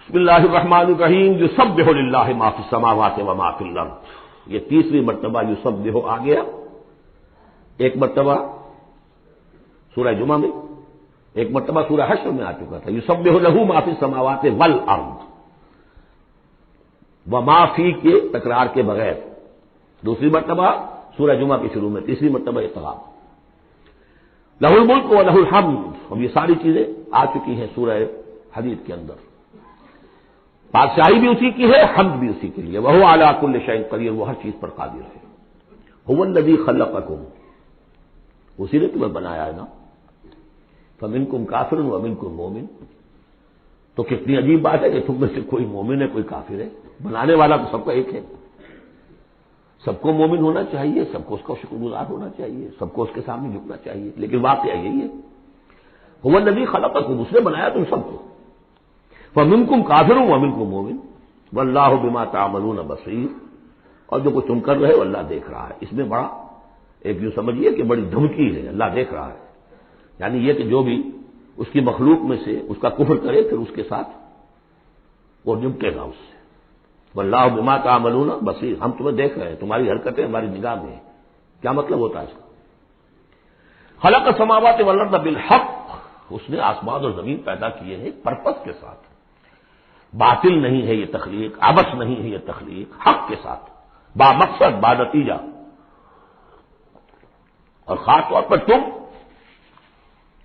بسم اللہ الرحمن الرحیم یسبح للہ ما فی السماوات و ما فی الارض. یہ تیسری مرتبہ یسبح آ گیا. ایک مرتبہ سورہ جمعہ میں، ایک مرتبہ سورہ حشر میں آ چکا تھا. یسبح لہ ما فی السماوات والارض، وما فی کے تکرار کے بغیر. دوسری مرتبہ سورہ جمعہ کے شروع میں، تیسری مرتبہ اقتراب. لہ الملک و لہ الحمد. اب یہ ساری چیزیں آ چکی ہیں سورہ حدید کے اندر. بادشاہی بھی اسی کی ہے، حمد بھی اسی کے لیے. وہو علی کل شیء قدیر، وہ ہر چیز پر قادر ہے. هو الذی خلقکم، اسی نے تمہیں بنایا ہے نا. فمنکم کافر ومنکم مومن. تو کتنی عجیب بات ہے کہ تم میں سے کوئی مومن ہے کوئی کافر ہے. بنانے والا تو سب کا ایک ہے. سب کو مومن ہونا چاہیے، سب کو اس کا شکر گزار ہونا چاہیے، سب کو اس کے سامنے جھکنا چاہیے. لیکن واقعہ یہی ہے، هو الذی خلقکم، اس نے بنایا تم سب کو. فمنکم کافر ومنکم مومن واللہ بما تعملون بصیر. اور جو کچھ تم کر رہے ہو اللہ دیکھ رہا ہے. اس میں بڑا ایک یوں سمجھیے کہ بڑی دھمکی ہے، اللہ دیکھ رہا ہے. یعنی یہ کہ جو بھی اس کی مخلوق میں سے اس کا کفر کرے پھر اس کے ساتھ وہ نمٹے گا اس سے. واللہ بما تعملون بصیر، ہم تمہیں دیکھ رہے ہیں، تمہاری حرکتیں ہماری نگاہ میں ہیں. کیا مطلب ہوتا ہے اس کا؟ خلق السماوات والارض بالحق، اس نے آسمان اور زمین پیدا کیے ہیں پرپس کے ساتھ. باطل نہیں ہے یہ تخلیق، عبث نہیں ہے یہ تخلیق، حق کے ساتھ، با مقصد، با نتیجہ. اور خاص طور پر تم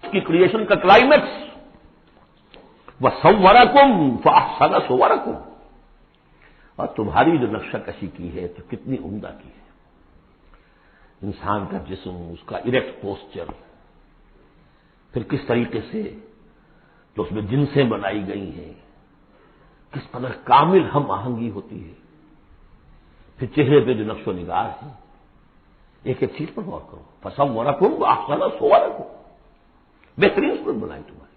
کی کریشن کا کلائمیکس وَصَوَّرَكُمْ فَأَحْسَنَ صُوَرَكُمْ، اور تمہاری جو نقشہ کشی کی ہے تو کتنی عمدہ کی ہے. انسان کا جسم، اس کا اریکٹ پوسچر، پھر کس طریقے سے جو اس میں جنسیں بنائی گئی ہیں، کس قدر کامل ہم آہنگی ہوتی ہے. پھر چہرے پہ جو نقش و نگار ہے، ایک ایک چیز پر غور کرو. فَصَوَّرَكُمْ وَأَحْسَنَ صُوَرَكُمْ، بہترین صورت بنائی تمہاری.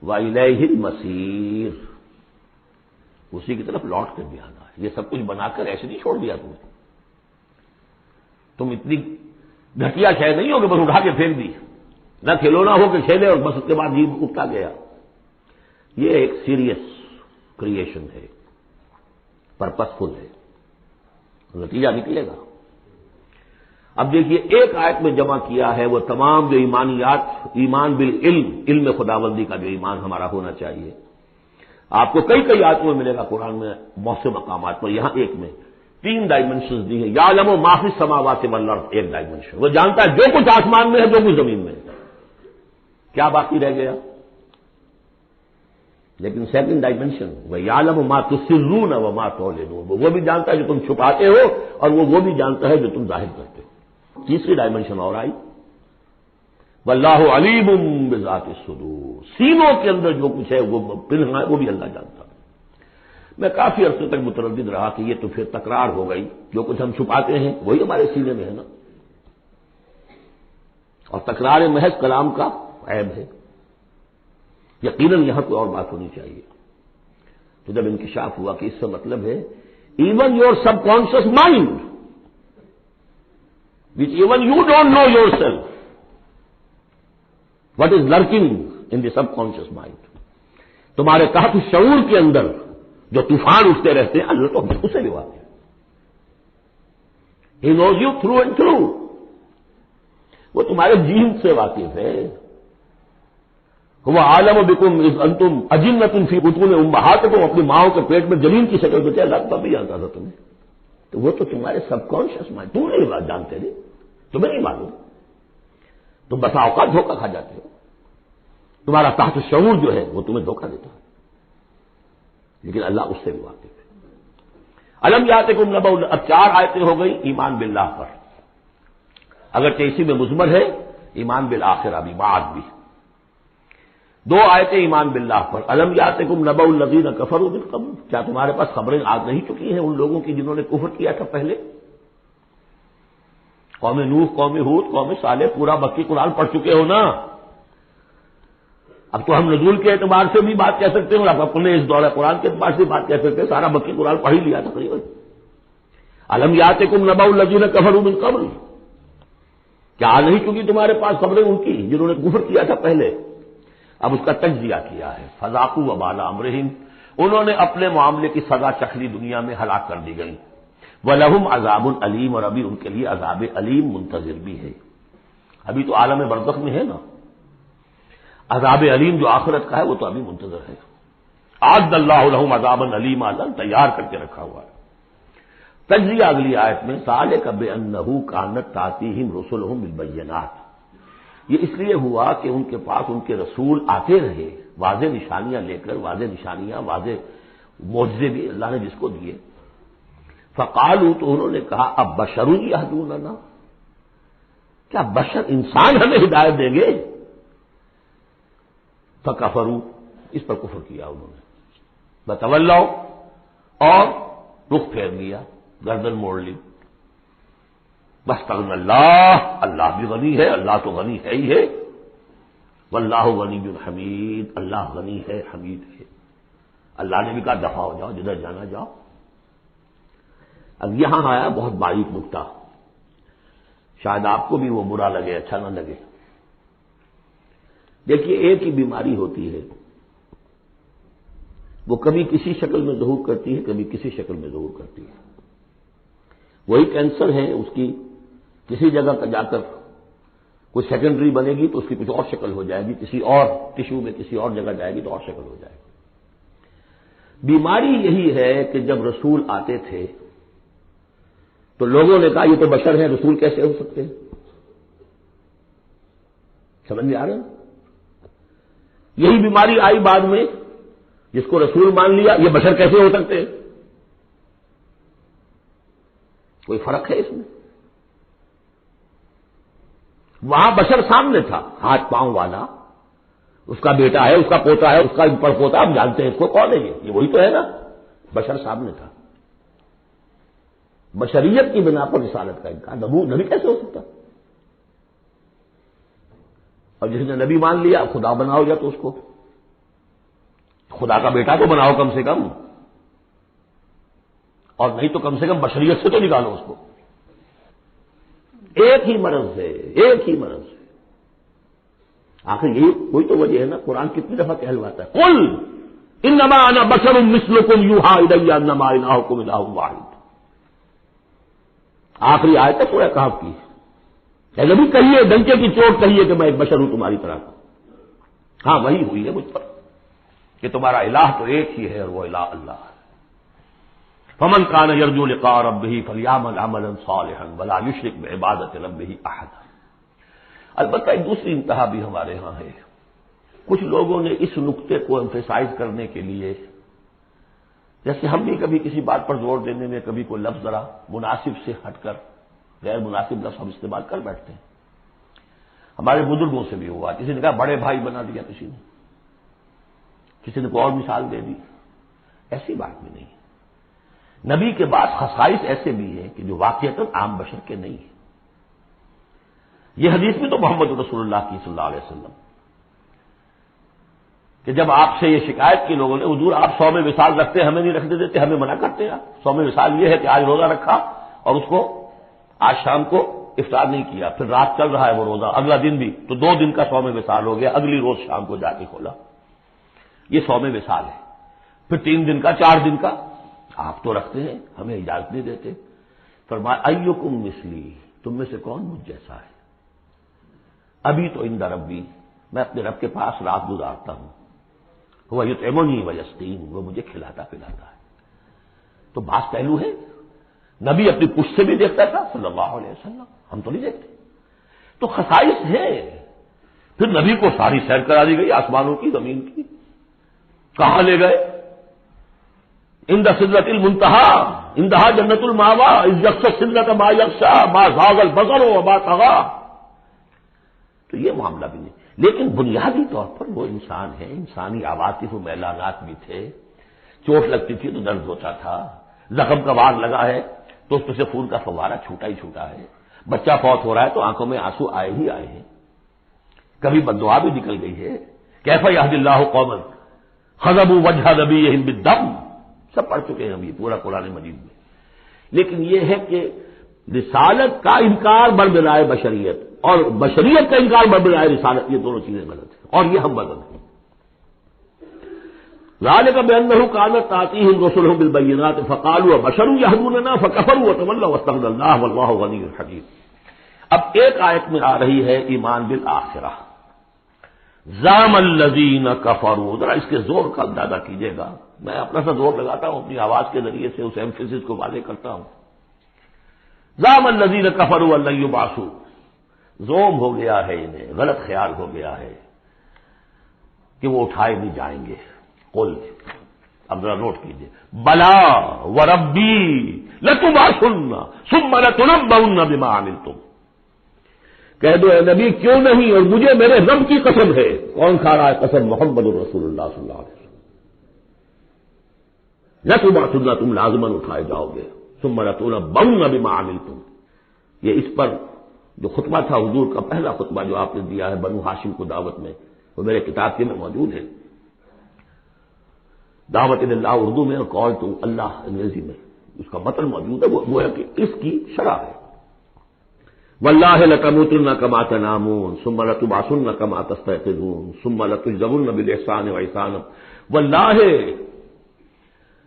وَإِلَيْهِ الْمَصِيرُ، اسی کی طرف لوٹ کر بھی آنا ہے. یہ سب کچھ بنا کر ایسے نہیں چھوڑ دیا تمہیں. تم اتنی گھٹیا شے نہیں ہو کہ بس اٹھا کے پھینک دی. نہ کھلونا ہو کہ کھیلے اور بس اس کے بعد جیب اٹھتا گیا. یہ ایک سیریس کریشن ہے، پرپس فل ہے، نتیجہ نکلے گا. اب دیکھیے ایک آیت میں جمع کیا ہے وہ تمام جو ایمانیات، ایمان بالعلم، علم خداوندی کا جو ایمان ہمارا ہونا چاہیے. آپ کو کئی کئی آیتوں میں ملے گا قرآن میں بہت سے مقامات پر. یہاں ایک میں 3 ڈائمنشنز دی ہیں. یعلم ما فی السماوات والارض، ایک ڈائمنشن، وہ جانتا ہے جو کچھ آسمان میں ہے جو کچھ زمین میں ہے. کیا باقی رہ گیا؟ لیکن سیکنڈ ڈائمنشن وَيَعْلَمُ مَا تُسِرُّونَ وَمَا تُعْلِنُونَ، وہ بھی جانتا ہے جو تم چھپاتے ہو اور وہ بھی جانتا ہے جو تم ظاہر کرتے ہو. تیسری ڈائمنشن اور آئی، وَاللَّهُ عَلِيمٌ بِذَاتِ الصُّدُورِ، سینوں کے اندر جو کچھ ہے وہ پنہاں ہے، وہ بھی اللہ جانتا ہے. میں کافی عرصے تک متردد رہا کہ یہ تو پھر تکرار ہو گئی، جو کچھ ہم چھپاتے ہیں وہی ہمارے سینے میں ہے نا. اور تکرار محض کلام کا عیب ہے. یقیناً یہاں کوئی اور بات ہونی چاہیے. تو جب انکشاف ہوا کہ اس سے مطلب ہے even your sub conscious mind which even you don't know yourself, what is lurking in the subconscious mind. تمہارے تحت شعور کے اندر جو طوفان اٹھتے رہتے ہیں اللہ تو اسے بھی واقف ہے. He knows you through and through. وہ تمہارے جین سے واقف ہے. هو عالم بكم اذ انتم اجنة في بطون امهاتكم، اپنی ماؤں کے پیٹ میں جنین کی شکل میں تھے، اللہ تب بھی جانتا تھا تمہیں. تو وہ تو تمہارے سب کانشیس مائنڈ، تم نہیں بات جانتے نہیں، تمہیں نہیں معلوم. تم بسا اوقات دھوکہ کھا جاتے ہو. تمہارا تحت شعور جو ہے وہ تمہیں دھوکہ دیتا ہے، لیکن اللہ اس سے بھی واقف ہے. الم یاتکم نبأ، اب 4 آیتیں ہو گئی ایمان باللہ پر، اگرچہ اسی میں مضمر ہے ایمان بالآخرہ بھی، بعد بھی. 2 آیتیں ایمان باللہ پر. الم یاتکم نبأ الذین کفروا من قبل، کیا تمہارے پاس خبریں آ نہیں چکی ہیں ان لوگوں کی جنہوں نے کفر کیا تھا پہلے؟ قوم نوح، قوم ہود، قوم صالح، پورا مکی قرآن پڑھ چکے ہو نا. اب تو ہم نزول کے اعتبار سے بھی بات کہہ سکتے ہیں اور اب اپنے اس دورہ قرآن کے اعتبار سے بات کہہ سکتے ہیں. سارا مکی قرآن پڑھ ہی لیا تقریباً. الم یاتکم نبأ الذین کفروا من قبل، کیا آ نہیں چکی تمہارے پاس خبریں ان کی جنہوں نے کفر کیا تھا پہلے؟ اب اس کا تجزیہ کیا ہے، فذاقوا وبال امرہم، انہوں نے اپنے معاملے کی سزا چکھ لی، دنیا میں ہلاک کر دی گئی، وَلَهُمْ عَذَابٌ علیم، اور ابھی ان کے لیے عذاب علیم منتظر بھی ہے، ابھی تو عالم برزخ میں ہے نا، عذاب علیم جو آخرت کا ہے وہ تو ابھی منتظر ہے، اعد اللہ لہم عذابا علیما، تیار کر کے رکھا ہوا ہے۔ تجزیہ اگلی آیت میں، ذالک بأنہ کانت تأتیہم رسلہم بالبینات، یہ اس لیے ہوا کہ ان کے پاس ان کے رسول آتے رہے واضح نشانیاں لے کر، واضح نشانیاں، واضح معجزے بھی اللہ نے جس کو دیے، فقالوا، تو انہوں نے کہا اب بشر یہدوننا، کیا بشر انسان ہمیں ہدایت دیں گے؟ فکفروا، اس پر کفر کیا انہوں نے، وتولوا، اور رخ پھیر لیا، گردن موڑ لی، واستغنى اللہ، اللہ بھی غنی ہے، اللہ تو غنی ہے ہی ہے، واللہ غنی حمید، اللہ غنی ہے، حمید ہے، اللہ نے بھی کہا دفع ہو جاؤ، جدھر جانا جاؤ۔ اب یہاں آیا بہت باریک نکتہ، شاید آپ کو بھی وہ برا لگے، اچھا نہ لگے۔ دیکھیے، ایک ہی بیماری ہوتی ہے، وہ کبھی کسی شکل میں ظہور کرتی ہے، کبھی کسی شکل میں ظہور کرتی ہے۔ وہی کینسر ہے، اس کی کسی جگہ کا جا کر کوئی سیکنڈری بنے گی تو اس کی کچھ اور شکل ہو جائے گی، کسی اور ٹشو میں کسی اور جگہ جائے گی تو اور شکل ہو جائے گی۔ بیماری یہی ہے کہ جب رسول آتے تھے تو لوگوں نے کہا یہ تو بشر ہیں، رسول کیسے ہو سکتے ہیں؟ سمجھ میں آ رہا ہے؟ یہی بیماری آئی بعد میں، جس کو رسول مان لیا، یہ بشر کیسے ہو سکتے ہیں؟ کوئی فرق ہے اس میں؟ وہاں بشر سامنے تھا، ہاتھ پاؤں والا، اس کا بیٹا ہے، اس کا پوتا ہے، اس کا پڑپوتا، ہم جانتے ہیں اس کو، کون ہے یہ وہی تو ہے نا، بشر سامنے تھا۔ بشریت کی بنا پر رسالت کا انکار، نبی کیسے ہو سکتا؟ اور جس نے نبی مان لیا، خدا بناؤ یا تو اس کو خدا کا بیٹا تو بناؤ کم سے کم، اور نہیں تو کم سے کم بشریت سے تو نکالو اس کو۔ ایک ہی مرض ہے، ایک ہی مرض ہے۔ آخر یہی کوئی تو وجہ ہے نا، قرآن کتنی دفعہ کہلواتا ہے، قل انما انا بشر مثلکم یوحی الی انما الہکم الہ واحد۔ آخری آیت ہے سورہ کہف کی، اے نبی کہیے، ڈنکے کی چوٹ کہیے کہ میں ایک بشر ہوں تمہاری طرح کا۔ ہاں وہی ہوئی ہے مجھ پر کہ تمہارا الہ تو ایک ہی ہے، اور وہ الہ اللہ ہے۔ فمن کان یرجو لقاء ربہ فلیعمل عملا صالحا ولا یشرک بعبادۃ ربہ احدا۔ البتہ ایک دوسری انتہا بھی ہمارے ہاں ہے، کچھ لوگوں نے اس نقطے کو ایمفیسائز کرنے کے لیے، جیسے ہم بھی کبھی کسی بات پر زور دینے میں کبھی کوئی لفظ ذرا مناسب سے ہٹ کر غیر مناسب لفظ ہم استعمال کر بیٹھتے ہیں۔ ہمارے بزرگوں سے بھی ہوا، کسی نے کہا بڑے بھائی بنا دیا، کسی نے کوئی اور مثال دے دی، ایسی بات بھی نہیں۔ نبی کے بعد خصائص ایسے بھی ہیں کہ جو واقعتاً عام بشر کے نہیں ہیں۔ یہ حدیث بھی تو محمد رسول اللہ کی صلی اللہ علیہ وسلم، کہ جب آپ سے یہ شکایت کی لوگوں نے، حضور آپ 100 میں وصال رکھتے ہیں، ہمیں نہیں رکھنے دیتے، ہمیں منع کرتے ہیں۔ 100 میں وصال یہ ہے کہ آج روزہ رکھا اور اس کو آج شام کو افطار نہیں کیا، پھر رات چل رہا ہے وہ روزہ، اگلا دن بھی، تو 2 دن کا 100 میں وصال ہو گیا، اگلی روز شام کو جا کے کھولا، یہ 100 میں وصال ہے۔ پھر 3 دن کا، 4 دن کا، آپ تو رکھتے ہیں، ہمیں اجازت نہیں دیتے۔ فرمایا ایکم مثلی، تم میں سے کون مجھ جیسا ہے؟ ابھی تو عند ربی، میں اپنے رب کے پاس رات گزارتا ہوں، وہ یطعمنی ویسقین، وہ مجھے کھلاتا پلاتا ہے۔ تو بعض پہلو ہے، نبی اپنی پشت سے بھی دیکھتا تھا صلی اللہ علیہ وسلم، ہم تو نہیں دیکھتے۔ تو خصائص ہے۔ پھر نبی کو ساری سیر کرا دی گئی، آسمانوں کی، زمین کی، کہاں لے گئے؟ عند سدرۃ المنتہی، عندہا جنت المأوی، اذ یغشی السدرۃ ما یغشی، ما زاغ البصر وما طغی۔ تو یہ معاملہ بھی نہیں، لیکن بنیادی طور پر وہ انسان ہے، انسانی عواطف و میلانات بھی تھے، چوٹ لگتی تھی تو درد ہوتا تھا، زخم کا وار لگا ہے تو اس میں سے خون کا فوارہ چھوٹا ہی چھوٹا ہے، بچہ فوت ہو رہا ہے تو آنکھوں میں آنسو آئے ہی آئے ہیں، کبھی بددعا بھی نکل گئی ہے، کیف یہدی اللہ قوما خضبوا وجہ نبیہم بالدم، سب پڑھ چکے ہیں ہم یہ پورا قرآن مجید میں۔ لیکن یہ ہے کہ رسالت کا انکار بربرائے بشریت اور بشریت کا انکار بربرائے رسالت، یہ دونوں چیزیں غلط ہیں، اور یہ ہم بدل ہیں۔ ذالک بأنہ کانت تأتیہم رسلہم بالبینات فقالوا بشر یہدوننا فکفروا وتولوا واستغنى اللہ واللہ غنی حکیم۔ اب ایک آیت میں آ رہی ہے ایمان بالآخرہ، زعم الذین کفروا، ذرا اس کے زور کا اندازہ کیجیے گا، میں اپنا سا زور لگاتا ہوں اپنی آواز کے ذریعے سے اس ایمفیسس کو واضح کرتا ہوں۔ زعم الذین کفروا ان لن یبعثوا، زوم ہو گیا ہے انہیں، غلط خیال ہو گیا ہے کہ وہ اٹھائے نہیں جائیں گے۔ قل، اب ذرا نوٹ کیجیے، بلا وربی لتبعثن ثم لتنبؤن بما عملتم، کہہ دو اے نبی کیوں نہیں، اور مجھے میرے رب کی قسم ہے۔ کون کھا رہا ہے قسم؟ محمد الرسول اللہ صلی اللہ علیہ وسلم۔ لتبعثن، تم لازماً اٹھائے جاؤ گے، ثم لتنبؤن بما عملتم، یہ اس پر جو خطبہ تھا حضور کا پہلا خطبہ جو آپ نے دیا ہے بنو ہاشم کو دعوت میں، وہ میرے کتاب کے میں موجود ہے، دعوت اللہ اردو میں اور کال ٹو اللہ انگریزی میں، اس کا متن موجود ہے، وہ ہے کہ اس کی شرح ہے۔ واللہ لتموتن کما تنامون ثم لتبعثن کما تستيقظون ثم لتجزون بالاحسان واحسانا، واللہ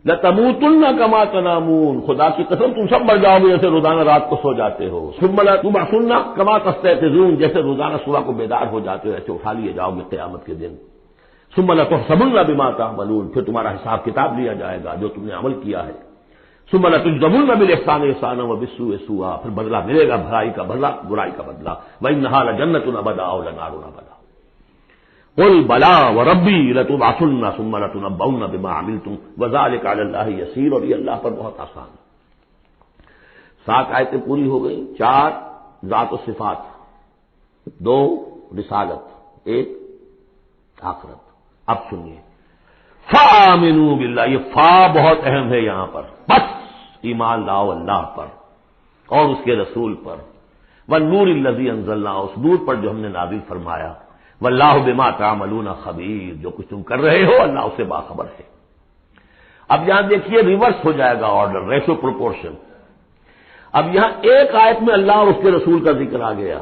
لتموتن کما تنامون، خدا کی قسم تم سب مر جاؤ گے جیسے روزانہ رات کو سو جاتے ہو، ثم لتبعثن کما تستيقظون، جیسے روزانہ صبح کو بیدار ہو جاتے ہو ایسے اٹھا لیے جاؤ گے قیامت کے دن، ثم لتحسبن بما تعملون، پھر تمہارا حساب کتاب لیا جائے گا جو تم نے عمل کیا ہے، ثم لتجزون بالاحسان احسانا وبالسوء سوءا، پھر بدلہ ملے گا بھلائی کا بدلہ برائی کا بدلہ، وانھا لجنۃ ابدا او لنار ابدا۔ قل بلا وربی لتبعثن ثم لتنبؤن بما عملتم وذلک علی اللہ یسیر، اور یہ اللہ پر بہت آسان ہے۔ 7 آیتیں پوری ہو گئی، 4 ذات و صفات، 2 رسالت، 1 آخرت۔ اب سنیے، فآمنوا باللہ، یہ فا بہت اہم ہے یہاں پر، بس ایمان لاؤ اللہ پر اور اس کے رسول پر، والنور الذی انزلنا، اس نور پر جو ہم نے نازل فرمایا، واللہ بما تعملون خبیر، جو کچھ تم کر رہے ہو اللہ اس سے باخبر ہے۔ اب یہاں دیکھیے ریورس ہو جائے گا آرڈر، ریشو پروپورشن۔ اب یہاں ایک آیت میں اللہ اور اس کے رسول کا ذکر آ گیا،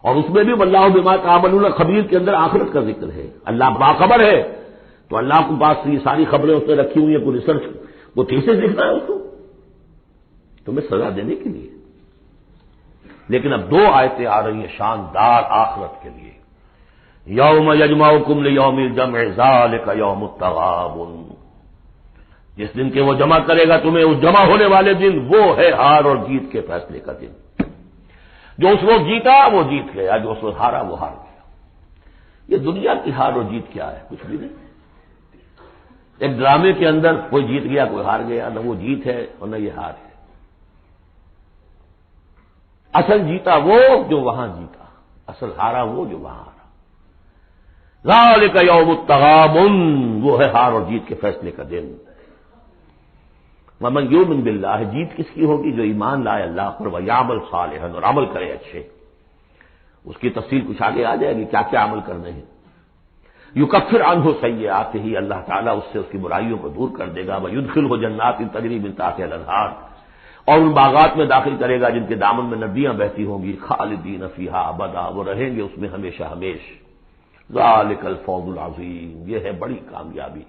اور اس میں بھی واللہ بما تعملون خبیر کے اندر آخرت کا ذکر ہے، اللہ باخبر ہے، تو اللہ کے پاس یہ ساری خبریں اس نے رکھی ہوئی ہیں، کوئی ریسرچ وہ تھیسس لکھنا ہے اس کو تمہیں سزا دینے کے لیے۔ لیکن اب 2 آیتیں آ رہی ہیں شاندار آخرت کے لیے، یوم یجمعکم لیوم الجمع ذالک یوم التغابن، جس دن کے وہ جمع کرے گا تمہیں اس جمع ہونے والے دن، وہ ہے ہار اور جیت کے فیصلے کا دن۔ جو اس وقت جیتا وہ جیت گیا، جو اس وقت ہارا وہ ہار گیا۔ یہ دنیا کی ہار اور جیت کیا ہے؟ کچھ بھی نہیں۔ ایک ڈرامے کے اندر کوئی جیت گیا کوئی ہار گیا، نہ وہ جیت ہے اور نہ یہ ہار ہے۔ اصل جیتا وہ جو وہاں جیتا، اصل ہارا وہ جو وہاں ہارا۔ ذالک یوم التغابن، وہ ہے ہار اور جیت کے فیصلے کا دن۔ ومن یؤمن باللہ، جیت کس کی ہوگی؟ جو ایمان لائے اللہ پر، ویعمل صالحا، اور عمل کرے اچھے۔ اس کی تفصیل کچھ آگے آ جائے گی کیا کیا عمل کرنے ہیں۔ یکفر عنہ سیئاتہ، اللہ تعالیٰ اس سے اس کی برائیوں کو دور کر دے گا، ویدخلہ جنات تجری من تحتہا الانہار، اور ان باغات میں داخل کرے گا جن کے دامن میں ندیاں بہتی ہوں گی، خالدین فیہا ابدا، وہ رہیں گے اس میں ہمیشہ ہمیش۔ ذالک الفوز العظیم، یہ ہے بڑی کامیابی۔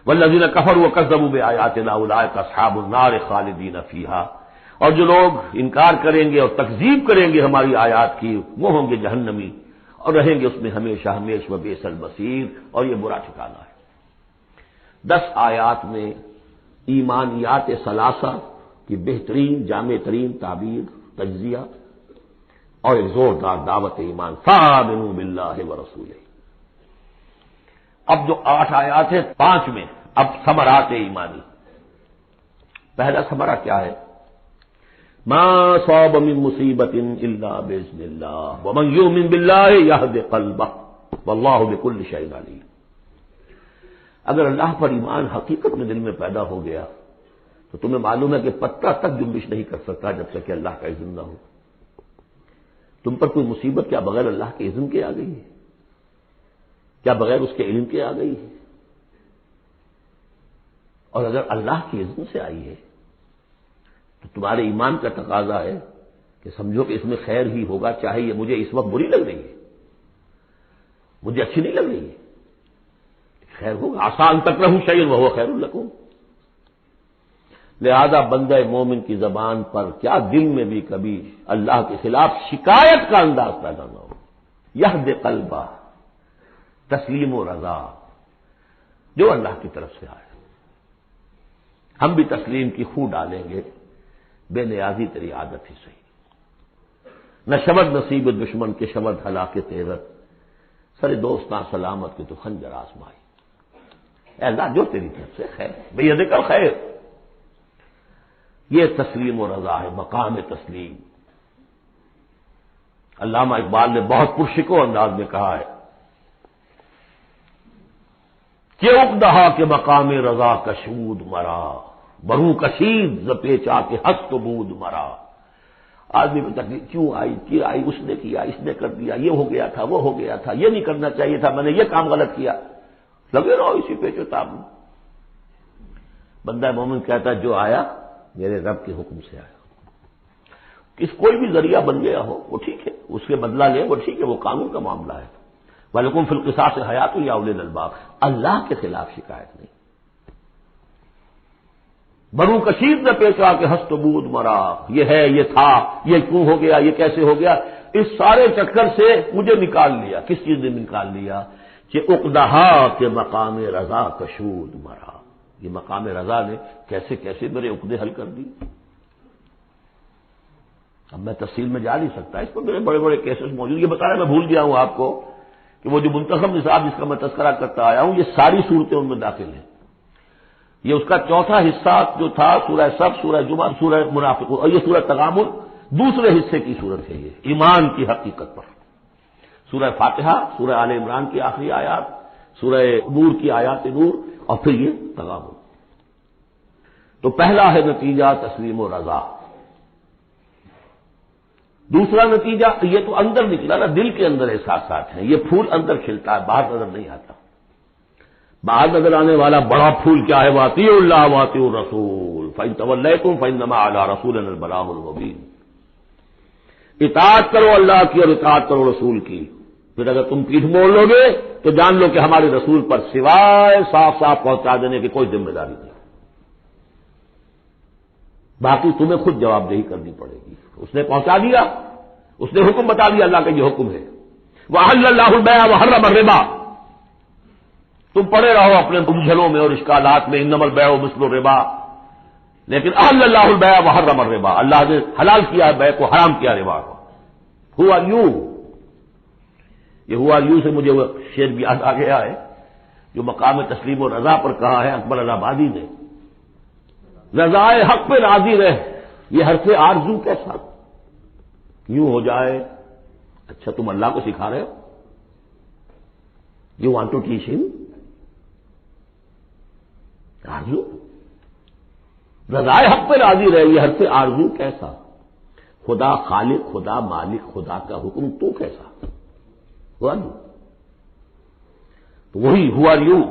والذین کفروا وکذبوا بآیاتنا اولئک اصحاب النار خالدین فیہا، اور جو لوگ انکار کریں گے اور تکذیب کریں گے ہماری آیات کی، وہ ہوں گے جہنمی اور رہیں گے اس میں ہمیشہ ہمیش، وبئس المصیر، اور یہ برا ٹھکانہ ہے۔ 10 آیات میں ایمانیات ثلاثہ کی بہترین جامع ترین تعبیر، تجزیہ اور ایک زوردار دعوت ایمان، فآمنوا باللہ ورسولہ۔ اب جو 8 آیات ہیں 5 میں اب ثمرات ایمانی۔ پہلا ثمرہ کیا ہے؟ ما صاب من مصیبت الا باذن اللہ ومن یؤمن باللہ یہد قلبہ واللہ بکل شیء علیم۔ اگر اللہ پر ایمان حقیقت میں دل میں پیدا ہو گیا تو تمہیں معلوم ہے کہ پتہ تک جنبش نہیں کر سکتا جب تک کہ اللہ کا اذن نہ ہو۔ تم پر کوئی مصیبت کیا بغیر اللہ کے اذن کے آ گئی ہے؟ کیا بغیر اس کے علم کے آ گئی ہے؟ اور اگر اللہ کی اذن سے آئی ہے تو تمہارے ایمان کا تقاضا ہے کہ سمجھو کہ اس میں خیر ہی ہوگا، چاہے یہ مجھے اس وقت بری لگ رہی ہے، مجھے اچھی نہیں لگ رہی ہے، خیر ہوگا، آسان تکرہوا شیئا وہو خیر لکم۔ لہذا بندہ مومن کی زبان پر کیا دل میں بھی کبھی اللہ کے خلاف شکایت کا انداز پیدا نہ ہو۔ یہد قلبہ، تسلیم و رضا جو اللہ کی طرف سے آئے، ہم بھی تسلیم کی خو ڈالیں گے، بے نیازی تیری عادت ہی صحیح، نہ شبد نصیب دشمن کے شبد ہلاک تیرت، سر دوستاں سلامت کے تو خنجر آزمائی۔ اے اللہ جو تیری طرف سے خیر، بیدک الخیر، یہ تسلیم و رضا ہے، مقام تسلیم۔ علامہ اقبال نے بہت پرشکو انداز میں کہا ہے کہ اقدہا کے مقام رضا کشود مرا، برو کشید ز پیچا کے ہست و بود مرا۔ آدمی کو تکلیف کیوں آئی، اس نے کیا، اس نے کر دیا، یہ ہو گیا تھا، وہ ہو گیا تھا، یہ نہیں کرنا چاہیے تھا، میں نے یہ کام غلط کیا، لگے رہو اسی پیچ و تاب میں۔ بندہ مومن کہتا ہے جو آیا میرے رب کے حکم سے آیا، کوئی بھی ذریعہ بن گیا ہو وہ ٹھیک ہے، اس کے بدلہ لے وہ ٹھیک ہے، وہ قانون کا معاملہ ہے۔ وَلَكُمْ فِي الْقِصَاصِ حَيَاةٌ يَا أُولِي الْأَلْبَابِ، اللہ کے خلاف شکایت نہیں۔ برو کشید نہ پیچا کہ ہست و بود مرا، یہ ہے، یہ تھا، یہ کیوں ہو گیا، یہ کیسے ہو گیا، اس سارے چکر سے مجھے نکال لیا۔ کس چیز نے نکال لیا؟ کہ عقدہا کے مقام رضا کشود مرا، یہ مقام رضا نے کیسے کیسے میرے عقدے حل کر دی۔ اب میں تفصیل میں جا نہیں سکتا، اس پر میرے بڑے بڑے کیسز موجود، یہ بتانا میں بھول گیا ہوں آپ کو کہ وہ جو منتخب نصاب جس کا میں تذکرہ کرتا آیا ہوں، یہ ساری صورتیں ان میں داخل ہیں۔ یہ اس کا چوتھا حصہ جو تھا سورہ صف، سورہ جمعہ، سورہ منافقون، اور یہ سورہ تغابن دوسرے حصے کی صورت ہے، یہ ایمان کی حقیقت پر۔ سورہ فاتحہ، سورہ آل عمران کی آخری آیات، سورہ نور کی آیات نور، اور پھر یہ تغابن۔ تو پہلا ہے نتیجہ تسلیم و رضا۔ دوسرا نتیجہ، یہ تو اندر نکلا نا، دل کے اندر احساسات ہیں، یہ پھول اندر کھلتا ہے، باہر نظر نہیں آتا۔ باہر نظر آنے والا بڑا پھول کیا ہے؟ وَأَطِیعُوا اللَّهَ وَأَطِیعُوا الرَّسُولَ فَإِن تَوَلَّیْتُمْ فَإِنَّمَا عَلَىٰ رَسُولِنَا الْبَلَاغُ الْمُبِینُ۔ اطاعت کرو اللہ کی اور اطاعت کرو رسول کی، پھر اگر تم پیٹھ موڑ لو گے تو جان لو کہ ہمارے رسول پر سوائے صاف صاف پہنچا دینے کی کوئی ذمہ داری نہیں، باقی تمہیں خود جواب دہی کرنی پڑے گی۔ اس نے پہنچا دیا، اس نے حکم بتا دیا، اللہ کا یہ حکم ہے۔ وَأَحَلَّ اللَّهُ الْبَيْعَ وَحَرَّمَ الرِّبَا، تم پڑے رہو اپنے الجھنوں میں اور اشکالات میں، انما البیع مثل الربا، لیکن احل اللہ البیع وحرم الربا، اللہ نے حلال کیا ہے بیع کو، حرام کیا ربا کو۔ ہوا یوں، یہ ہوا یوں سے مجھے وہ شعر بھی یاد آ گیا ہے جو مقام تسلیم و رضا پر کہا ہے اکبر الہٰبادی نے، رضائے حق پہ راضی رہ، یہ حرف آرزو کیسا یوں ہو جائے۔ اچھا تم اللہ کو سکھا رہے ہو، یو وانٹ ٹو ٹیچ ہم آرزو، رضائے حق پہ راضی رہے، یہ حرف آرزو کیسا، خدا خالق، خدا مالک، خدا کا حکم تو کیسا ہوا یوں؟ تو وہی ہوا یوں،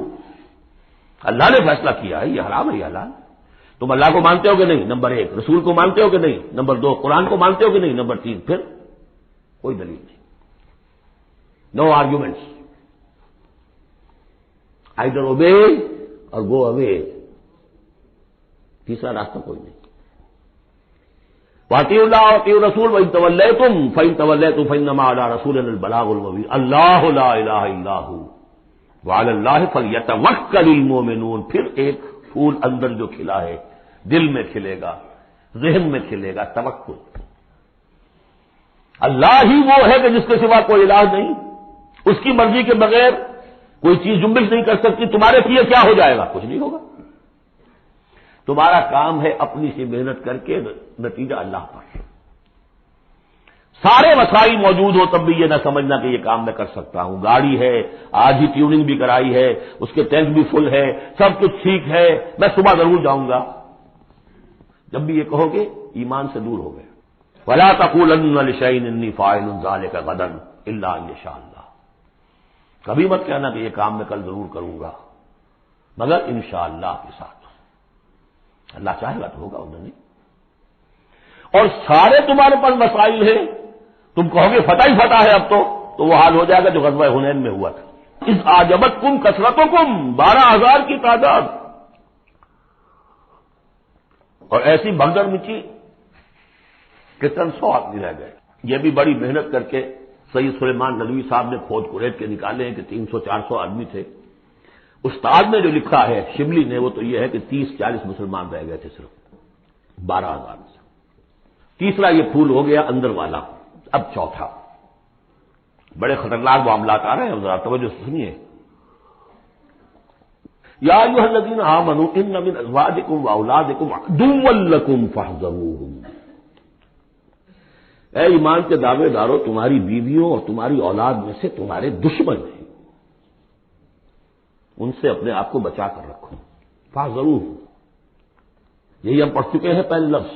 اللہ نے فیصلہ کیا ہے یہ حرام ہے یہ حلال۔ تم اللہ کو مانتے ہو کہ نہیں؟ نمبر ایک، رسول کو مانتے ہو کہ نہیں؟ نمبر دو، قرآن کو مانتے ہو کہ نہیں؟ نمبر تین، پھر کوئی دلیل نہیں، نو آرگومنٹس، آئیدر اوبے اور گو اوے، تیسرا راستہ کوئی نہیں۔ وَأَطِیعُوا اللَّهَ وَأَطِیعُوا الرَّسُولَ وَإِن تَوَلَّیْتُمْ فَإِن تَوَلَّیْتُمْ فَإِنَّمَا عَلَىٰ رَسُولِنَا الْبَلَاغُ الْمُبِینُ، اللہ لا الہ الا ہو وعلی اللہ فلیتوکل المؤمنون۔ پھر ایک پھول اندر جو کھلا ہے، دل میں کھلے گا، ذہن میں کھلے گا، توکل۔ اللہ ہی وہ ہے کہ جس کے سوا کوئی الہ نہیں، اس کی مرضی کے بغیر کوئی چیز جنبش نہیں کر سکتی۔ تمہارے لیے کیا ہو جائے گا؟ کچھ نہیں ہوگا۔ تمہارا کام ہے اپنی سی محنت کر کے نتیجہ اللہ پر۔ سارے وسائل موجود ہو تب بھی یہ نہ سمجھنا کہ یہ کام میں کر سکتا ہوں۔ گاڑی ہے، آج ہی ٹیوننگ بھی کرائی ہے، اس کے ٹینک بھی فل ہے، سب کچھ ٹھیک ہے، میں صبح ضرور جاؤں گا۔ جب بھی یہ کہو گے ایمان سے دور ہو گئے۔ وَلَا تَقُولَنَّ لِشَيْءٍ إِنِّي فَاعِلٌ ذَلِكَ غَدًا إِلَّا أَن يَشَاءَ اللَّهُ، کبھی مت کہنا کہ یہ کام میں کل ضرور کروں گا مگر انشاءاللہ کے ساتھ، اللہ چاہے گا تو ہوگا، انہوں نے۔ اور سارے تمہارے پاس مسائل ہیں، تم کہو گے فتح ہی فتح ہے اب تو وہ حال ہو جائے گا جو غزوہ حنین میں ہوا تھا۔ اذ اعجبتکم کثرتکم، 12,000 کی تعداد، اور ایسی بھگدڑ مچی کہ چند 100 آدمی رہ گئے۔ یہ بھی بڑی محنت کر کے سید سلیمان ندوی صاحب نے کھود کریت کے نکالے ہیں کہ 300-400 آدمی تھے۔ استاد نے جو لکھا ہے شبلی نے، وہ تو یہ ہے کہ 30-40 مسلمان رہ گئے تھے صرف 12,000 سے۔ تیسرا یہ پھول ہو گیا اندر والا، اب چوتھا۔ بڑے خطرناک معاملات آ رہے ہیں، ذرا توجہ سے سنیے۔ یا ایھا الذین آمنوا ان من ازواجکم واولادکم عدوا لکم فاحذروہم، اے ایمان کے دعوے دارو، تمہاری بیویوں اور تمہاری اولاد میں سے تمہارے دشمن ہیں، ان سے اپنے آپ کو بچا کر رکھو۔ فاحذروہم، یہی ہم پڑھ چکے ہیں پہلے لفظ،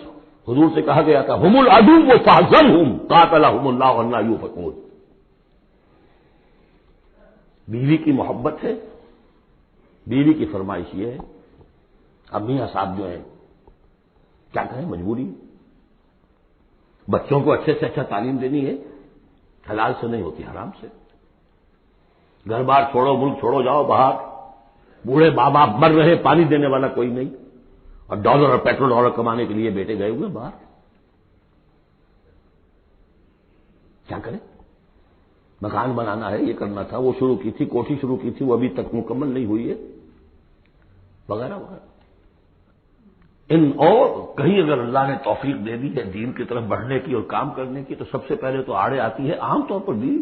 حضور سے کہا گیا تھا ہم العدو فاحذرہم قاتلہم اللہ انا یؤفکون۔ بیوی کی محبت ہے، بیوی کی فرمائش یہ ہے۔ اب میاں صاحب جو ہیں کیا کہیں، مجبوری، بچوں کو اچھے سے اچھا تعلیم دینی ہے، حلال سے نہیں ہوتی، حرام سے۔ گھر بار چھوڑو، ملک چھوڑو، جاؤ باہر، بوڑھے ماں باپ مر رہے، پانی دینے والا کوئی نہیں، اور ڈالر اور پیٹرول ڈالر کمانے کے لیے بیٹے گئے ہوئے باہر، کیا کریں؟ مکان بنانا ہے، یہ کرنا تھا، وہ شروع کی تھی، کوٹھی شروع کی تھی، وہ ابھی تک مکمل نہیں ہوئی ہے، وغیرہ وغیرہ۔ اور کہیں اگر اللہ نے توفیق دے دی ہے دین کی طرف بڑھنے کی اور کام کرنے کی، تو سب سے پہلے تو آڑے آتی ہے عام طور پر بھی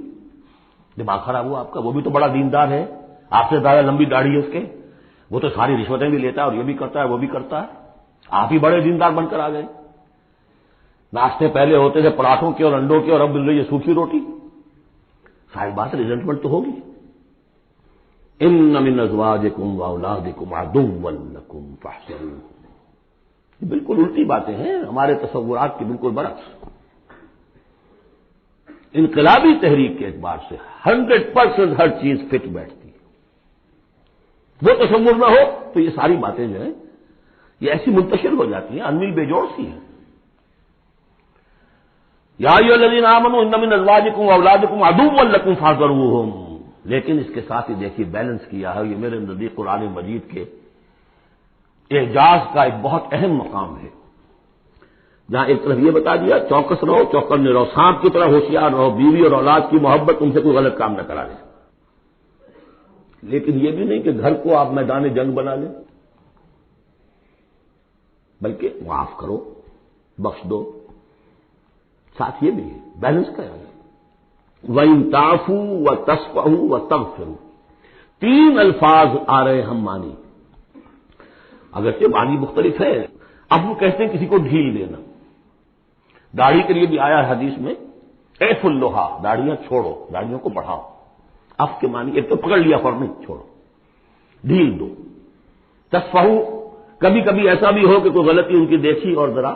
دماغ خراب ہوا آپ کا، وہ بھی تو بڑا دیندار ہے، آپ سے زیادہ لمبی داڑھی ہے اس کے، وہ تو ساری رشوتیں بھی لیتا ہے اور یہ بھی کرتا ہے وہ بھی کرتا ہے، آپ ہی بڑے دیندار بن کر آ گئے۔ ناشتے پہلے ہوتے تھے پراٹھوں کے اور انڈوں کے، اور اب مل رہی ہے سوکھی روٹی، ساری بات ریزنٹمنٹ تو ہوگی۔ ان من ازواجکم واولادکم عدوا لکم فاحذروہم، یہ بالکل الٹی باتیں ہیں ہمارے تصورات کی، بالکل برعکس۔ انقلابی تحریک کے اعتبار سے 100% ہر چیز فٹ بیٹھتی ہے، وہ تصور نہ ہو تو یہ ساری باتیں جو ہیں یہ ایسی منتشر ہو جاتی ہیں، انمل بے جوڑ سی ہیں۔ یا ایھا الذین آمنوا ان من ازواجکم واولادکم عدوا لکم فاحذروہم، لیکن اس کے ساتھ ہی دیکھیے بیلنس کیا ہے، یہ میرے نزدیک قرآن مجید کے اعجاز کا ایک بہت اہم مقام ہے، جہاں ایک طرف یہ بتا دیا چوکس رہو، چوکنے رہو، سانپ کی طرح ہوشیار رہو، بیوی اور اولاد کی محبت تم سے کوئی غلط کام نہ کرا لے، لیکن یہ بھی نہیں کہ گھر کو آپ میدان جنگ بنا لیں، بلکہ معاف کرو، بخش دو، ساتھ یہ بھی ہے بیلنس کا ہے۔ وَإِن تَعْفُوا وَتَصْفَحُوا وَتَغْفِرُوا، 3 الفاظ آ رہے ہم مانی، اگرچہ معنی مختلف ہے۔ اب وہ کہتے ہیں کسی کو ڈھیل دینا، داڑھی کے لیے بھی آیا ہے حدیث میں، ایف اللحا، داڑھیاں چھوڑو، داڑھیوں کو بڑھاؤ۔ اف کے معنی ایک تو پکڑ لیا فوراً چھوڑو، ڈھیل دو۔ تصفحوا، کبھی کبھی ایسا بھی ہو کہ کوئی غلطی ان کی دیکھی اور ذرا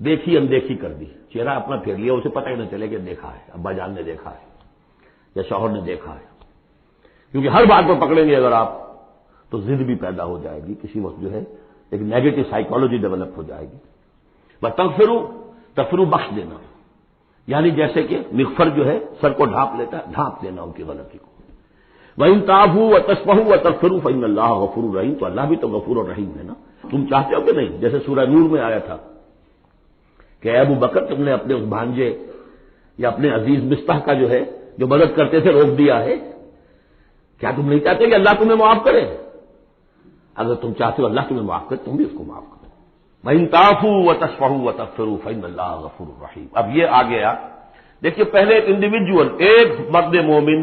دیکھی اندیکھی کر دی، چہرہ اپنا پھیر لیا، اسے پتہ ہی نہ چلے کہ دیکھا ہے، ابا جان نے دیکھا ہے یا شوہر نے دیکھا ہے، کیونکہ ہر بات پر پکڑیں گے اگر آپ تو ضد بھی پیدا ہو جائے گی، کسی وقت جو ہے ایک نیگیٹو سائیکالوجی ڈیولپ ہو جائے گی۔ تغفروا بخش دینا، یعنی جیسے کہ مغفر جو ہے سر کو ڈھانپ لیتا ہے، ڈھانپ دینا ان کی غلطی کو۔ وَإِن تَعْفُوا وَتَصْفَحُوا وَتَغْفِرُوا فَإِنَّ اللَّهَ غَفُورٌ رَحِيمٌ، تو اللہ بھی تو غفور اور رحیم ہے نا، تم چاہتے ہو کہ نہیں؟ جیسے سورہ نور میں آیا تھا کہ اے ابو بکر تم نے اپنے اس بھانجے یا اپنے عزیز مصطح کا جو ہے جو مدد کرتے تھے روک دیا ہے، کیا تم نہیں چاہتے کہ اللہ تمہیں معاف کرے؟ اگر تم چاہتے ہو اللہ تمہیں معاف کرے تم بھی اس کو معاف کرو۔ وَإِن تَعْفُوا وَتَصْفَحُوا وَتَغْفِرُوا فَإِنَّ اللَّهَ غَفُورٌ رَحِيمٌ۔ اب یہ آ گیا، دیکھیے پہلے ایک انڈیویجول، ایک مرد مومن،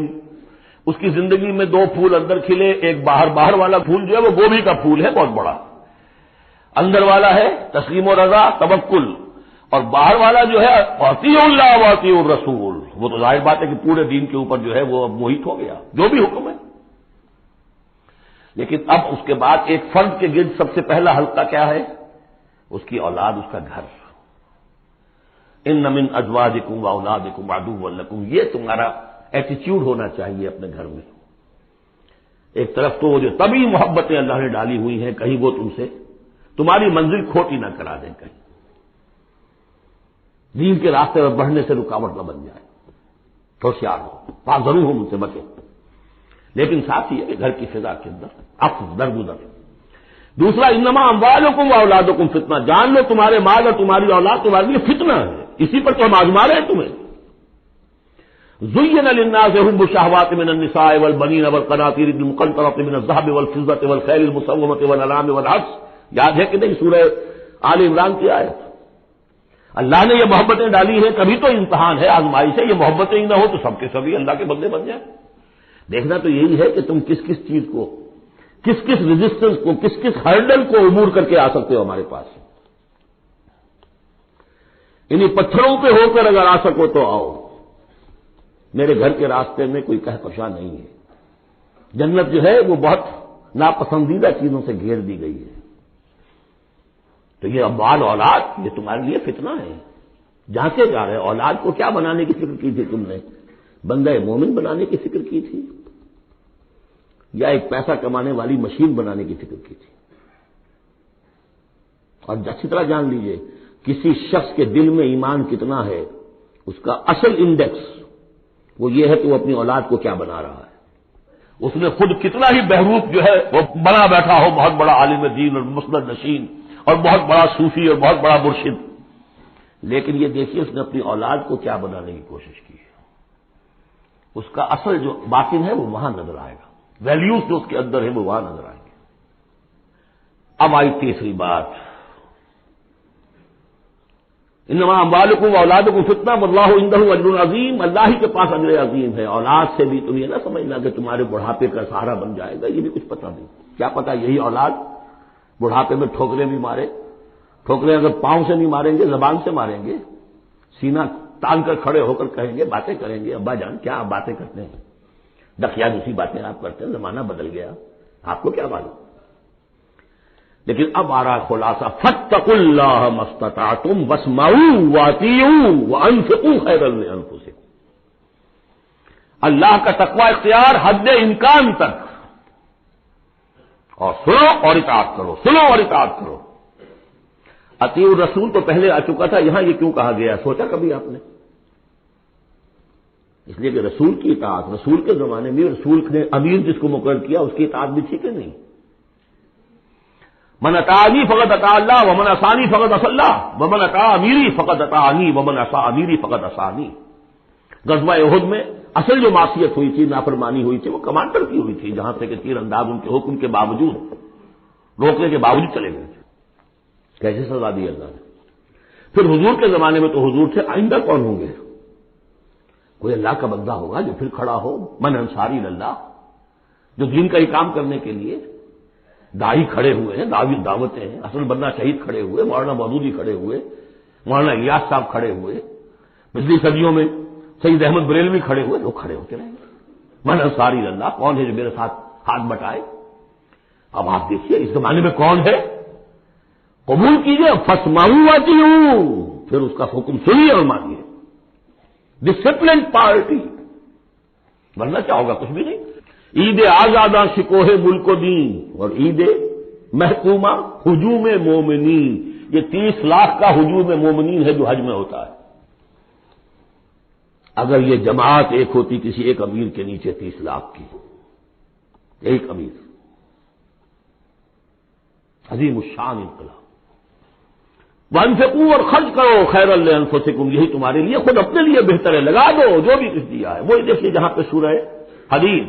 اس کی زندگی میں 2 پھول اندر کھلے، ایک باہر والا پھول جو ہے وہ گوبھی کا پھول ہے بہت بڑا، اندر والا ہے تسلیم و رضا توکل، اور باہر والا جو ہے اطیعوا اللہ واطیعوا الرسول، وہ تو ظاہر بات ہے کہ پورے دین کے اوپر جو ہے وہ اب محیط ہو گیا جو بھی حکم ہے۔ لیکن اب اس کے بعد ایک فرد کے گرد سب سے پہلا حلقہ کیا ہے؟ اس کی اولاد، اس کا گھر۔ ان من ازواجکم واولادکم عدوا لکم، یہ تمہارا ایٹیچیوڈ ہونا چاہیے اپنے گھر میں۔ ایک طرف تو وہ جو طبعی محبتیں اللہ نے ڈالی ہوئی ہیں، کہیں وہ تم سے تمہاری منزل کھوٹی نہ کرا دیں، کہیں دین کے راستے پر بڑھنے سے رکاوٹ نہ بن جائے، ہوشیار ہو، فاحذروہم، ان سے بچو۔ لیکن ساتھ ہی ہے کہ گھر کی فضا کے اندر عفو درگزر. دوسرا انما اموالکم و اولادکم فتنہ، جان لو تمہارے مال اور تمہاری اولاد تمہارے لیے فتنہ ہے، اسی پر تو ہم آزما رہے ہیں تمہیں. زین للناس حب الشہوات من النساء والبنین والقناطیر المقنطرۃ من الذهب والفضة والخیل المسومۃ والانعام والحرث. یاد ہے کہ نہیں سورہ آل عمران کی آیت؟ اللہ نے یہ محبتیں ڈالی ہیں، کبھی تو امتحان ہے، آزمائش ہے. یہ محبتیں ہی نہ ہو تو سب کے سبھی اللہ کے بندے بن جائیں. دیکھنا تو یہی ہے کہ تم کس کس چیز کو، کس کس ریزسٹنس کو، کس کس ہرڈل کو عبور کر کے آ سکتے ہو ہمارے پاس. انہیں پتھروں پہ ہو کر اگر آ سکو تو آؤ. میرے گھر کے راستے میں کوئی کہکشاں نہیں ہے. جنت جو ہے وہ بہت ناپسندیدہ چیزوں سے گھیر دی گئی ہے. تو یہ اموال اولاد یہ تمہارے لیے فتنہ ہے. جانچے جا رہے اولاد کو کیا بنانے کی فکر کی تھی تم نے؟ بندہ مومن بنانے کی فکر کی تھی یا ایک پیسہ کمانے والی مشین بنانے کی فکر کی تھی؟ اور اچھی طرح جان لیجئے کسی شخص کے دل میں ایمان کتنا ہے اس کا اصل انڈیکس وہ یہ ہے کہ وہ اپنی اولاد کو کیا بنا رہا ہے. اس نے خود کتنا ہی بہروپ جو ہے وہ بنا بیٹھا ہو، بہت بڑا عالم دین اور مسند نشین اور بہت بڑا صوفی اور بہت بڑا مرشد، لیکن یہ دیکھیے اس نے اپنی اولاد کو کیا بنانے کی کوشش کی ہے. اس کا اصل جو باطن ہے وہ وہاں نظر آئے گا، ویلیوز جو اس کے اندر ہے وہ وہاں نظر آئیں گے. اب آئی تیسری بات، انما اموالکم و اولادکم فتنہ واللہ عندہ اجر عظیم. اللہ ہی کے پاس اجر عظیم ہے. اولاد سے بھی تم یہ نہ سمجھنا کہ تمہارے بڑھاپے کا سہارا بن جائے گا، یہ بھی کچھ پتہ نہیں. کیا پتہ یہی اولاد بڑھاپے میں ٹھوکریں بھی مارے. ٹھوکریں اگر پاؤں سے نہیں ماریں گے زبان سے ماریں گے. سینہ تان کر کھڑے ہو کر کہیں گے، باتیں کریں گے، ابا جان کیا آپ باتیں کرتے ہیں، ڈکیا دوسری باتیں آپ کرتے ہیں، زمانہ بدل گیا، آپ کو کیا معلوم. لیکن اب آ رہا خلاصہ، فاتقوا اللہ ما استطعتم واسمعوا واطیعوا وانفقوا خیرا لانفسکم. اللہ کا تقوی اختیار حد امکان تک، اور سنو اور اطاعت کرو، سنو اور اطاعت کرو. اطیعوا الرسول تو پہلے آ چکا تھا، یہاں یہ کیوں کہا گیا سوچا کبھی آپ نے؟ اس لیے کہ رسول کی اطاعت، رسول کے زمانے میں رسول نے امیر جس کو مقرر کیا اس کی اطاعت بھی ٹھیک ہے نہیں. من اطاعنی فقد اطاع اللہ ومن عصانی فقد عصى اللہ ومن اطاع امیری فقد اطاعنی ومن عصى امیری فقد عصانی. غزوہ احد میں اصل جو معصیت ہوئی تھی، نافرمانی ہوئی تھی، وہ کمانڈر کی ہوئی تھی، جہاں سے کہ تیر انداز ان کے حکم کے باوجود، روکنے کے باوجود چلے گئے تھے. کیسے سزا دی اللہ نے. پھر حضور کے زمانے میں تو حضور تھے، آئندہ کون ہوں گے؟ کوئی اللہ کا بندہ ہوگا جو پھر کھڑا ہو، من انصاری اللہ، جو دین کا ہی کام کرنے کے لیے. داعی کھڑے ہوئے ہیں، دعوتیں ہیں، اصل بندہ شہید کھڑے ہوئے، مولانا مودودی کھڑے ہوئے، مولانا الیاس صاحب کھڑے ہوئے، پچھلی صدیوں میں سید احمد بریلوی کھڑے ہوئے، لوگ کھڑے ہوتے رہیں گے. من انصاری اللہ، کون ہے جو میرے ساتھ ہاتھ بٹائے؟ اب آپ دیکھیے اس زمانے میں کون ہے، قبول کیجیے. فاسمعوا واطیعوا، پھر اس کا حکم سنیے اور مانیے. ڈسپلن پارٹی، ورنہ کیا ہوگا؟ کچھ بھی نہیں. عید آزاداں شکوہ ملک و دین اور عید محکومہ ہجوم مومنین. یہ 30 لاکھ کا ہجوم مومنین ہے جو حج میں ہوتا ہے. اگر یہ جماعت ایک ہوتی کسی ایک امیر کے نیچے 30 لاکھ کی، ایک امیر، عظیم الشان انقلاب. وانفقوا اور خرچ کرو خیرا لانفسکم، یہی تمہارے لیے خود اپنے لیے بہتر ہے. لگا دو جو بھی کچھ دیا ہے. وہی دیکھیے جہاں پہ سورہ حدید،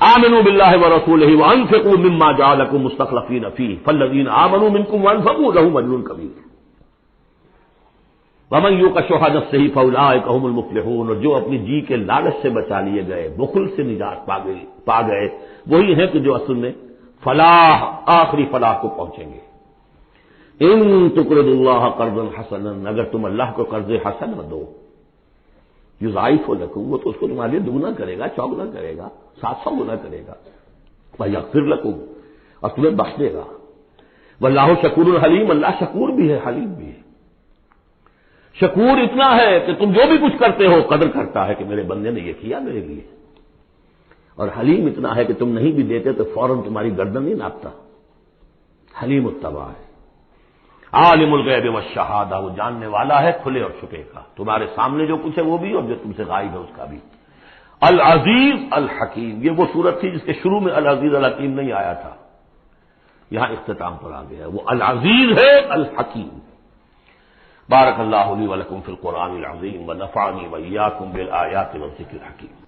آمنوا باللہ ورسولہ وانفقوا مما جعلکم مستخلفین فیہ فالذین آمنوا منکم وانفقوا لهم اجر کبیر ومن یوق شح نفسہ فاولئک هم المفلحون. اور جو اپنی جی کے لالچ سے بچا لیے گئے، بخل سے نجات پا گئے، وہی ہیں کہ جو اصل میں فلاح، آخری فلاح کو پہنچیں گے. ان تقرضوا اللہ قرضا حسنا، اگر تم اللہ کو قرض حسن دو، یضاعف لکم، وہ تو اس کو تمہارے لیے دگنا کرے گا، چوگنا کرے گا، 700 گنا کرے گا. ویغفر لکم، اور تمہیں بخش دے گا. واللہ شکور حلیم، اللہ شکور بھی ہے حلیم بھی ہے. شکور اتنا ہے کہ تم جو بھی کچھ کرتے ہو قدر کرتا ہے کہ میرے بندے نے یہ کیا میرے لیے. اور حلیم اتنا ہے کہ تم نہیں بھی دیتے تو فوراً تمہاری گردن نہیں ناپتا. حلیم التوا ہے. عالم الغیب والشہادہ، وہ جاننے والا ہے کھلے اور چھپے کا، تمہارے سامنے جو کچھ ہے وہ بھی اور جو تم سے غائب ہے اس کا بھی. العزیز الحکیم، یہ وہ صورت تھی جس کے شروع میں العزیز الحکیم نہیں آیا تھا، یہاں اختتام پر آ گیا ہے، وہ العزیز ہے الحکیم۔ بارک اللہ لی ولکم فی القرآن العظیم ونفعنی وإیاکم بالآیات والذکر الحکیم۔